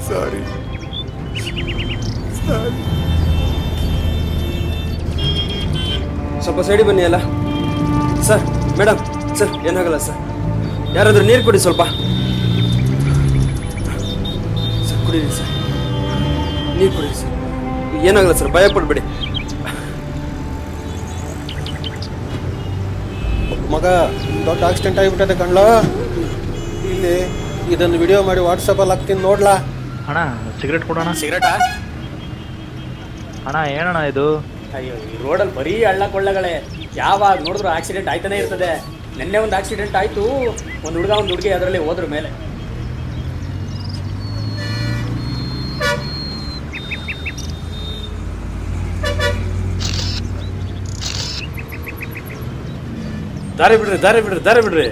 ಸಾರಿ. ಸ್ವಲ್ಪ ಸೈಡಿ ಬನ್ನಿ ಅಲ್ಲ ಸರ್. ಮೇಡಮ್ ಸರ್, ಏನಾಗಲ್ಲ ಸರ್. ಯಾರಾದರೂ ನೀರು ಕೊಡಿ ಸ್ವಲ್ಪ. ಸರ್ ಕುಡೀರಿ ಸರ್, ನೀರು ಕುಡೀರಿ ಸರ್. ಏನಾಗಲ್ಲ ಸರ್, ಭಯ ಪಡಬೇಡಿ. ಮಗ ದೊಡ್ಡ ಆಕ್ಸಿಡೆಂಟ್ ಆಗಿಬಿಟ್ಟದೆ ಕಣ್ಲ. ಇಲ್ಲಿ ಇದನ್ನು ವಿಡಿಯೋ ಮಾಡಿ ವಾಟ್ಸಪ್ಪಲ್ಲಿ ಹಾಕ್ತೀನಿ ನೋಡ್ಲಾ. ಅಣ್ಣ ಸಿಗರೇಟ್ ಕೊಡೋಣ. ಸಿಗರೇಟಾ? ಅಣ್ಣ ಏನಣ್ಣ ಇದು? ಅಯ್ಯೋ, ಈ ರೋಡಲ್ಲಿ ಬರೀ ಹಳ್ಳ ಕೊಳ್ಳಗಳೇ, ಯಾವಾಗ ನೋಡಿದ್ರು ಆಕ್ಸಿಡೆಂಟ್ ಆಯ್ತಾನೆ ಇರ್ತದೆ. ನಿನ್ನೆ ಒಂದು ಆಕ್ಸಿಡೆಂಟ್ ಆಯಿತು, ಒಂದು ಹುಡುಗ ಒಂದು ಹುಡುಗಿ ಅದರಲ್ಲಿ ಹೋದ್ರ ಮೇಲೆ. ದಾರಿ ಬಿಡ್ರಿ, ದಾರಿ ಬಿಡ್ರಿ, ದಾರಿ ಬಿಡ್ರಿ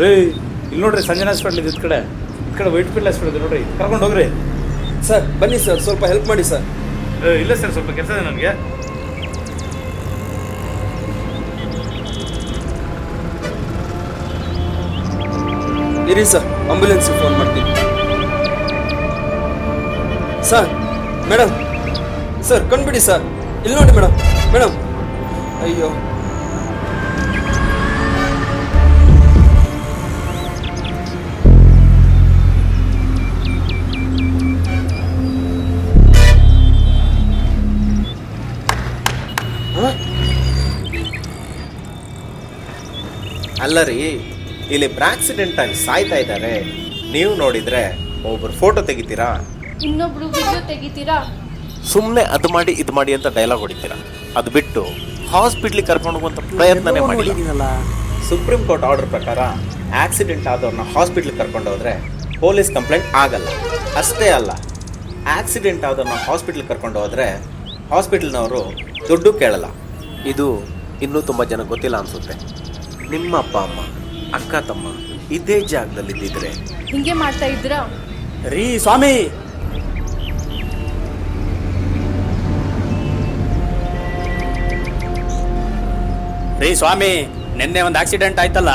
ರೀ. ಇಲ್ಲಿ ನೋಡ್ರಿ, ಸಂಜನಾ ಹಾಸ್ಪಿಟ್ಲ್ ಇದೆ. ಈ ಕಡೆ ವೈಟ್ ಫೀಲ್ಡ್ ಹಾಸ್ಪಿಟಲ್ ಇದೆ ನೋಡ್ರಿ, ಕರ್ಕೊಂಡು ಹೋಗ್ರಿ. ಸರ್ ಬನ್ನಿ ಸರ್, ಸ್ವಲ್ಪ ಹೆಲ್ಪ್ ಮಾಡಿ ಸರ್. ಇಲ್ಲ ಸರ್, ಸ್ವಲ್ಪ ಕೆಲಸ ಇದೆ ನನಗೆ. ಇರಿ ಸರ್, ಆಂಬ್ಯುಲೆನ್ಸ್ ಫೋನ್ ಮಾಡ್ತೀನಿ. ಸರ್ ಮೇಡಮ್, ಸರ್ ಕಣ್ಬಿಡಿ ಸರ್. ಇಲ್ಲಿ ನೋಡಿ ಮೇಡಮ್. ಮೇಡಮ್ ಅಯ್ಯೋ, ಅಲ್ಲ ರೀ, ಇಲ್ಲಿ ಆಕ್ಸಿಡೆಂಟ್ ಆಗಿ ಸಾಯ್ತಾ ಇದ್ದಾರೆ. ನೀವು ನೋಡಿದ್ರೆ ಒಬ್ಬರು ಫೋಟೋ ತೆಗಿತೀರಾ, ಇನ್ನೊಬ್ರು ವಿಡಿಯೋ ತೆಗಿತೀರಾ, ಸುಮ್ಮನೆ ಅದು ಮಾಡಿ ಇದು ಮಾಡಿ ಅಂತ ಡೈಲಾಗ್ ಹೊಡಿತೀರಾ. ಅದು ಬಿಟ್ಟು ಹಾಸ್ಪಿಟ್ಲಿಗೆ ಕರ್ಕೊಂಡು ಹೋಗುವಂತ ಪ್ರಯತ್ನನೇ ಮಾಡಿಲ್ಲ. ಸುಪ್ರೀಂ ಕೋರ್ಟ್ ಆರ್ಡರ್ ಪ್ರಕಾರ ಆಕ್ಸಿಡೆಂಟ್ ಆದವ್ರನ್ನ ಹಾಸ್ಪಿಟ್ಲಿಗೆ ಕರ್ಕೊಂಡು ಹೋದ್ರೆ ಪೊಲೀಸ್ ಕಂಪ್ಲೇಂಟ್ ಆಗಲ್ಲ. ಅಷ್ಟೇ ಅಲ್ಲ, ಆಕ್ಸಿಡೆಂಟ್ ಆದವ್ರನ್ನ ಹಾಸ್ಪಿಟ್ಲಿಗೆ ಕರ್ಕೊಂಡು ಹೋದ್ರೆ ಹಾಸ್ಪಿಟಲ್ನವರು ದುಡ್ಡು ಕೇಳಲ್ಲ. ಇದು ಇನ್ನೂ ತುಂಬ ಜನ ಗೊತ್ತಿಲ್ಲ ಅನ್ಸುತ್ತೆ. ನಿಮ್ಮ ಅಪ್ಪ ಅಮ್ಮ, ಅಕ್ಕ ತಮ್ಮ ಇದೇ ಜಾಗದಲ್ಲಿ ಇದ್ದಿದ್ರೆ ಹಿಂಗೆ ಮಾಡ್ತಾ ಇದ್ರಾ? ರೀ ಸ್ವಾಮಿ, ರೀ ಸ್ವಾಮಿ, ನಿನ್ನೆ ಒಂದು ಆಕ್ಸಿಡೆಂಟ್ ಆಯ್ತಲ್ಲ,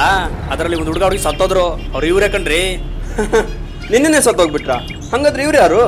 ಅದರಲ್ಲಿ ಒಂದು ಹುಡುಗ ಹುಡುಗಿ ಸತ್ತೋದ್ರು. ಅವ್ರು ಇವರೇ ಕಣ್ರಿ. ನಿನ್ನೆನೆ ಸತ್ತೋಗ್ಬಿಟ್ರಾ? ಹಂಗಾದ್ರೆ ಇವ್ರು ಯಾರು?